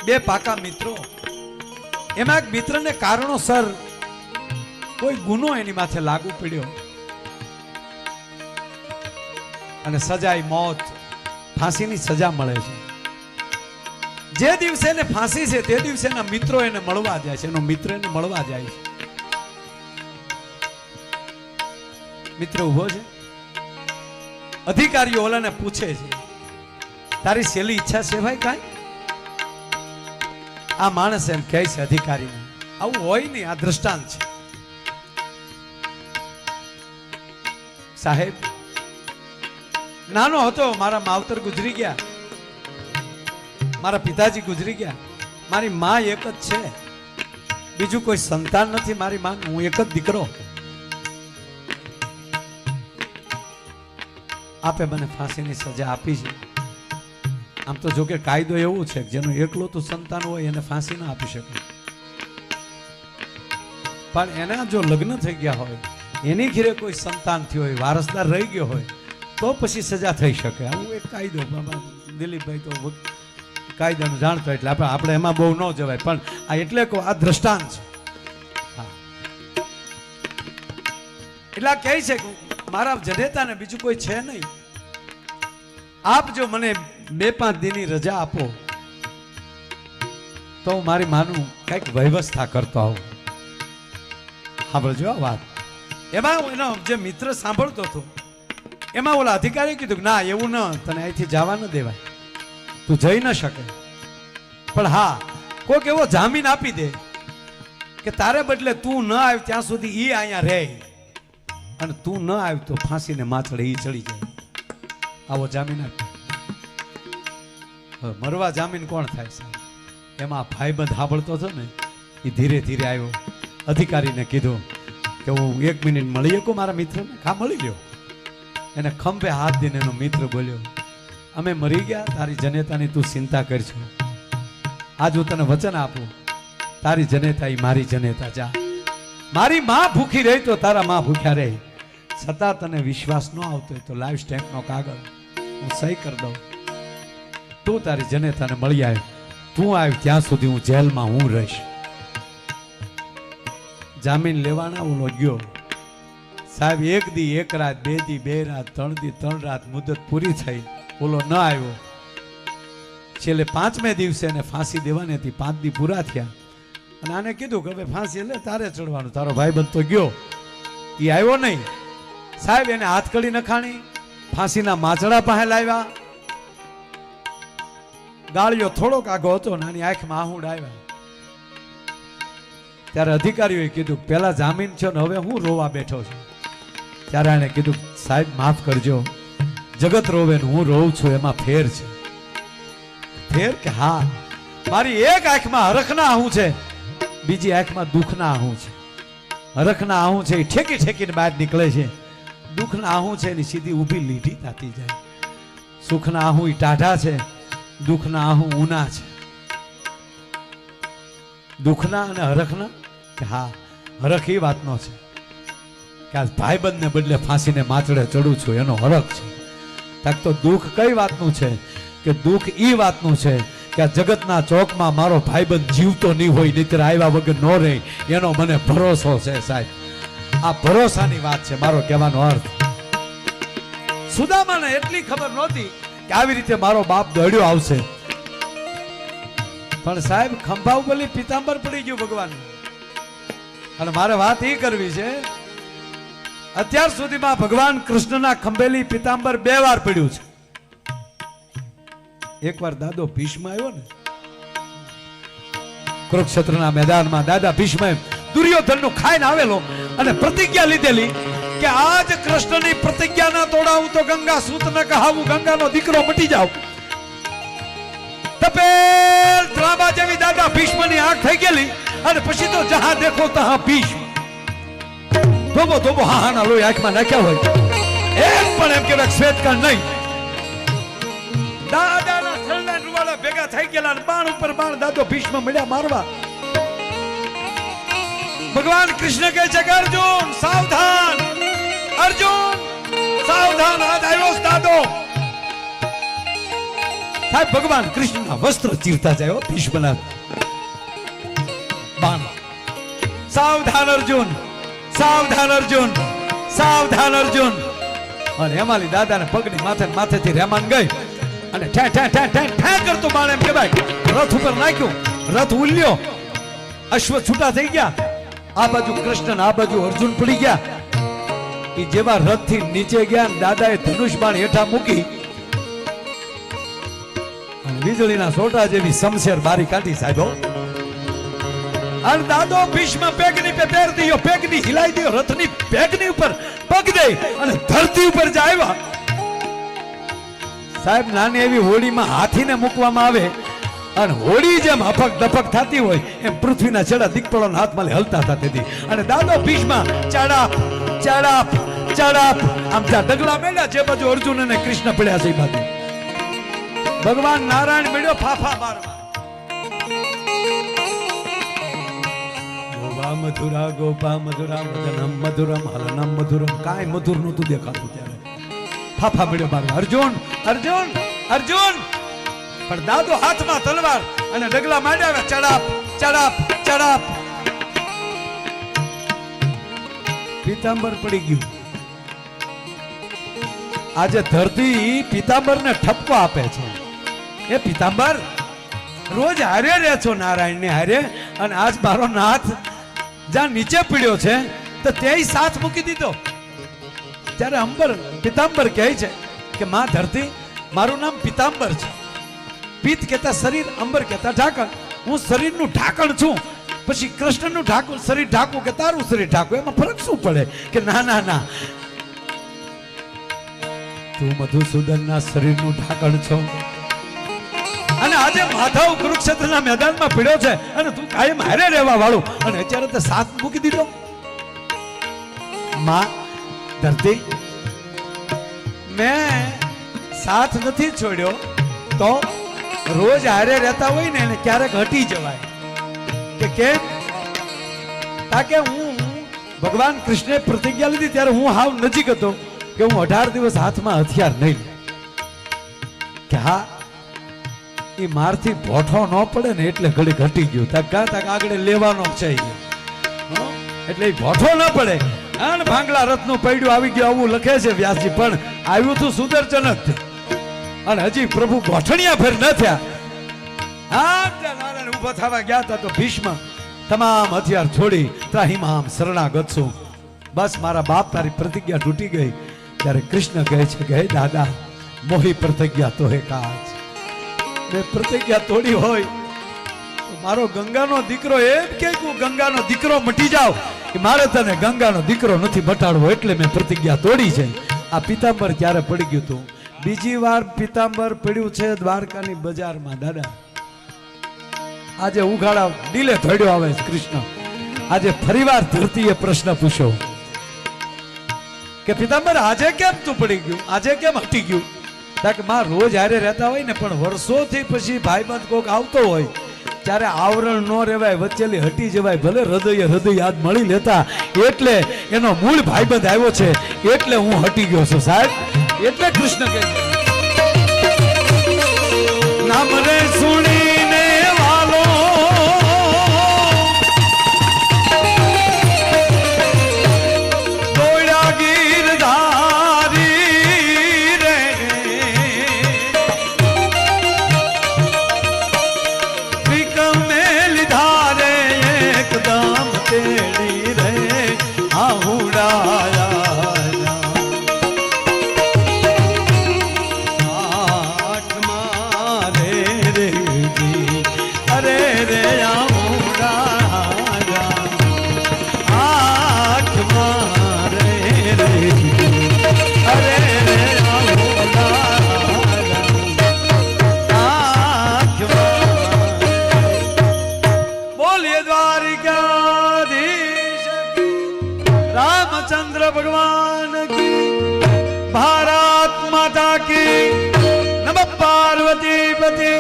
બે પાકા મિત્રો, એમાં એક મિત્રને કારણોસર કોઈ ગુનો એની માથે લાગુ પડ્યો અને સજાઈ મોત, ફાંસીની સજા મળે છે. જે દિવસે એને ફાંસી છે તે દિવસે એના મિત્રો એને મળવા જાય છે, એનો મિત્ર એને મળવા જાય છે. મિત્ર ઉભો છે, અધિકારીઓ ઓલાને પૂછે છે, તારી છેલ્લી ઈચ્છા છે ભાઈ કાંઈ? આ માણસ એમ કહે છે અધિકારીને, આવું હોય નહીં, આ દ્રષ્ટાંત છે. સાહેબ, નાનો હતો મારા માવતર ગુજરી ગયા, મારા પિતાજી ગુજરી ગયા, મારી માં એક જ છે, બીજું કોઈ સંતાન નથી મારી માં, હું એક જ દીકરો. આપે મને ફાંસીની સજા આપી છે. આમ તો જો કે કાયદો એવું છે કે જેનું એકલો તો સંતાન હોય એને ફાંસી ના આપી શકે, પણ એના જો લગ્ન થઈ ગયા હોય, એની ઘરે કોઈ સંતાન થયું હોય, વારસદાર રહી ગયો હોય, તો પછી સજા થઈ શકે. આવું એક કાયદો, દિલીપભાઈ તો કાયદાનું જાણતો એટલે આપણે એમાં બહુ ન જવાય, પણ આ એટલે કહો આ દ્રષ્ટાંત છે. હા, એટલે કહે છે કે મારા જનેતાને બીજું કોઈ છે નહીં, આપ જો મને 2-5 દિનની રજા આપો તો હું મારી માનું કઈક વ્યવસ્થા કરતો આવું. સાંભળજો આ વાત. એમાં એનો જે મિત્ર સાંભળતો હતો એમાં ઓલા અધિકારી કીધું કે ના, એવું ન, તને અહીંથી જવા ન દેવાય, તું જઈ ન શકે, પણ હા કોઈક એવો જામીન આપી દે કે તારે બદલે તું ન આવ ત્યાં સુધી ઈ અહીંયા રહે, અને તું ન આવ તો ફાંસીને માથડે ઈ ચડી જાય. આવો જામીન આપે. મરવા જામીન કોણ થાય સાહેબ? એમાં ભાઈબંધ સાંભળતો હતો ને, એ ધીરે ધીરે આવ્યો, અધિકારીને કીધું કે હું 1 મિનિટ મળી શકું મારા મિત્રને? ખા, મળી લ્યો. એને ખંભે હાથ દઈને એનો મિત્ર બોલ્યો, અમે મરી ગયા, તારી જનેતાની તું ચિંતા કરજો. આજ હું તને વચન આપું, તારી જનેતા એ મારી જનેતા. જા, મારી માં ભૂખી રહી તો તારા માં ભૂખ્યા રહે. છતાં તને વિશ્વાસ ન આવતો હોય તો લાઈવ સ્ટેમ્પનો કાગળ હું સહી કરી દઉં, તું તારી જનેતાને મળી આવ. તું આવ ત્યાં સુધી હું જેલમાં હું રહીશ. જામીન લેવાના ઓલો ગયો સાહેબ. 1 દી 1 રાત, 2 દી 2 રાત, 3 દી 3 રાત મુદત પૂરી થઈ, ઓલો ન આવ્યો. છેલ્લે 5મે દિવસે એને ફાંસી દેવાની હતી. 5 દી પૂરા થયા અને આને કીધું કે હવે ફાંસી એટલે તારે ચડવાનું, તારો ભાઈબંધ તો ગયો, એ આવ્યો નહીં. સાહેબ એને હાથકડી નખાણી, ફાંસીના માચડા પાસે લાવ્યા, ગાળિયો થોડોક આગો હતો, નાની આંખમાં આહુડ આવ્યા. ત્યારે અધિકારીઓએ કીધું પેલા જામીન છે ને હવે હું રોવા બેઠો છું. ત્યારે એને કીધું સાહેબ માફ કરજો, જગત રોવે ને હું રોઉં છું એમાં ફેર છે. ફેર કે હા, મારી એક આંખમાં હરખના આહું છે, બીજી આંખમાં દુઃખના આહું છે. હરખના આહું છે એ ઠેકી ઠેકીને બહાર નીકળે છે, દુઃખના આહું છે એની સીધી ઊભી લીટી થતી જાય. સુખના આહું એ ટાઢા છે, દુઃખના આહું ઊના છે. દુઃખના અને હરખના કે હા, હરખ એ વાતનો છે કે આ ભાઈબંધને બદલે ફાંસીને માથડે ચડું છું એનો હરખ છે. તાક તો દુઃખ કઈ વાતનું છે કે દુઃખ એ વાતનું છે કે આ જગતના ચોકમાં મારો ભાઈબંધ જીવતો નહીં હોય, નહીતર આવ્યા વગર ન રહે, એનો મને ભરોસો છે સાહેબ. આ ભરોસાની વાત છે મારો કહેવાનો અર્થ. સુદામાને એટલી ખબર નહોતી કે આવી રીતે મારો બાપ દોડ્યો આવશે, પણ સાહેબ ખંભા ઉપર પિતાંબર પડી ગયું ભગવાન. અને મારે વાત એ કરવી છે, અત્યાર સુધીમાં ભગવાન કૃષ્ણના ખંભેલી પિતાંબર 2 વાર પડ્યું છે. એકવાર દાદો ભીષ્મ આવ્યો ને કુરુક્ષેત્રના મેદાનમાં, દાદા ભીષ્મ દુર્યોધનનું ખાઈને આવેલો અને પ્રતિજ્ઞા લીધેલી કે આજ કૃષ્ણની પ્રતિજ્ઞા ના તોડાવું તો ગંગા સૂત ન કહાવું, ગંગાનો દીકરો મટી જાવ. તપેલ ડ્રામા જેવી દાદા ભીષ્મની આંખ થઈ ગયેલી અને પછી તો જહાં દેખો તહાં ભીષ્મ. ધોબો ધોબો હાહાના લોહી આંખમાં નાખ્યા હોય, એક પણ એમ કહેવાય શ્વેતકણ નહીં. દાદાના થલના રૂવાડા ભેગા થઈ ગયેલા અને બાણ ઉપર બાણ દાદો ભીષ્મ મળ્યા મારવા. ભગવાન કૃષ્ણ કહે છે કે અર્જુન સાવધાન, અર્જુન સાવધાન, આજ આવ્યો દાદો. સાહેબ ભગવાન કૃષ્ણના વસ્ત્ર ચીરતા જાય હો ભીષ્મના બાણ. સાવધાન અર્જુન, સાવધાન અર્જુન, સાવધાન અર્જુન. અને હેમાલી દાદાને પગની માથેથી રેમાન ગઈ અને ઠે ઠે ઠે ઠે ઠે કરતો બાણ એમ કે ભાઈ રથ ઉપર નાખ્યું. રથ ઉલ્યો, અશ્વ છૂટા થઈ ગયા. આ બાજુ કૃષ્ણ આ બાજુ અર્જુન પડી ગયા. એ જેવા રથ થી નીચે ગયા દાદાએ ધનુષ બાણ હેઠા મૂકી અને વીજળીના સોટા જેવી શમશેર બારી કાઢી સાહેબ. અને દાદો ભીષ્મ પેગની પે પેર દિયો, પેગની હિલાઈ દિયો, રથની પેગની ઉપર પગ દે અને ધરતી ઉપર જાય. સાહેબ નાની એવી હોડીમાં હાથીને મૂકવામાં આવે અને હોડી જેમ હફક દફક થતી હોય એમ પૃથ્વીના છેડા દિગ્પળોના હાથમાં હલતા થતી હતી. અને દાદો ભીષ્મ ચડાપ ચડાપ ચડાપ આમ ત્યાં ડગલા મેળ્યા. જે બાજુ અર્જુન અને કૃષ્ણ પડ્યા છે એ બાજુ ભગવાન નારાયણ મેળ્યો ફાફા મારવા. ગોપા મધુરા ગોપા મધુરા મદનમ મધુરમ હલનમ મધુરમ. કાંઈ મધુર નહોતું દેખાતું ત્યારે. ફાફા મેળ્યો મારવા. અર્જુન અર્જુન અર્જુન. પણ દાદો હાથમાં તલવાર અને ડગલા માંડ્યા. ચડાપ ચડાપ ચડાપ. પીતાંબર પડી ગયું. આજે ધરતી પીતાંબરને ઠપકો આપે છે. એ પીતાંબર રોજ હારે રહે છો નારાયણ ને હારે, અને આજ મારો નાથ જ્યાં નીચે પીડ્યો છે તો ત્યાંય સાથ મૂકી દીધો. ત્યારે અંબર પીતાંબર કહે છે કે માં ધરતી મારું નામ પીતાંબર છે. પિત્ત કહેતા શરીર, અંબર કહેતા ઢાંકણ. હું શરીરનું ઢાંકણ છું. પછી કૃષ્ણનું ઢાંકણ શરીર ઢાંકવું કે તારું શરીર ઢાંકવું એમાં ફરક શું પડે? કે ના ના ના, તું મધુસૂદનના શરીરનું ઢાંકણ છો. અને આજે માધવ કુરુક્ષેત્રના મેદાનમાં પીડ્યો છે અને તું કાયમ હારે રહેવા વાળું, અને અત્યારે તે સાથ મૂકી દીધો. માં ધરતી મેં સાથ નથી છોડ્યો તો રોજ હારે રહેતા હોય ને એને ક્યારેક હટી જવાય. કે કેમ? તાકે હું ભગવાન કૃષ્ણે પ્રતિજ્ઞા લીધી ત્યારે હું હાવ નજીક હતો કે હું 18 દિવસ હાથમાં હથિયાર નહીં લઉં. કે હા એ મારથી ભોઠો ન પડે ને એટલે ઘડી ઘટી ગયું. તાક આગળ લેવાનો છે એટલે એ ભોઠો ન પડે. અને ભાંગલા રથનું પૈડું આવી ગયું આવું લખે છે વ્યાસજી, પણ આવ્યું તું સુદર્શન જ અને હજી પ્રભુ ગોઠણિયા ફેર ન થયા. નારાયણ ઉભા થવા ગયા હતા તો ભીષ્મ તમામ હથિયાર છોડી ત્રાહિમામ શરણાગત છું. બસ મારા બાપ તારી પ્રતિજ્ઞા તૂટી ગઈ. ત્યારે કૃષ્ણ કહે છે કે હે દાદા મોહી પ્રતિજ્ઞા તો હે કાજ. મેં પ્રતિજ્ઞા તોડી હોય તો મારો ગંગાનો દીકરો એમ કે હું ગંગાનો દીકરો મટી જાવ કે મારે તને ગંગાનો દીકરો નથી મટાડવો એટલે મેં પ્રતિજ્ઞા તોડી છે. આ પીતાંબર ક્યારે પડી ગયું હતું? બીજી વાર પીતાંબર પડ્યું છે દ્વારકાની બજારમાં. દાદા આજે ઉઘાડા ડીલે ધડ્યો આવે છે કૃષ્ણ. આજે ફરીવાર ધરતીએ પ્રશ્ન પૂછ્યો કે પીતાંબર આજે કેમ તું પડી ગયું, આજે કેમ હટી ગયું? કે માં રોજ હારે રહેતા હોય ને પણ વર્ષોથી પછી ભાઈબંધ કોક આવતો હોય ત્યારે આવરણ ન રહેવાય, વચ્ચેલી હટી જવાય. ભલે હૃદય યાદ મળી લેતા એટલે એનો મૂળ ભાઈબંધ આવ્યો છે એટલે હું હટી ગયો છું સાહેબ. એટલે કૃષ્ણ કહે નામ રે સુણીને વાલો દોડ્યા ગીરધારી રે, વિકમે લીધા રે એકદમ તેડી રે આહુડાયા. रामचंद्र भगवान की, भारत माता की, नमः पार्वती पति।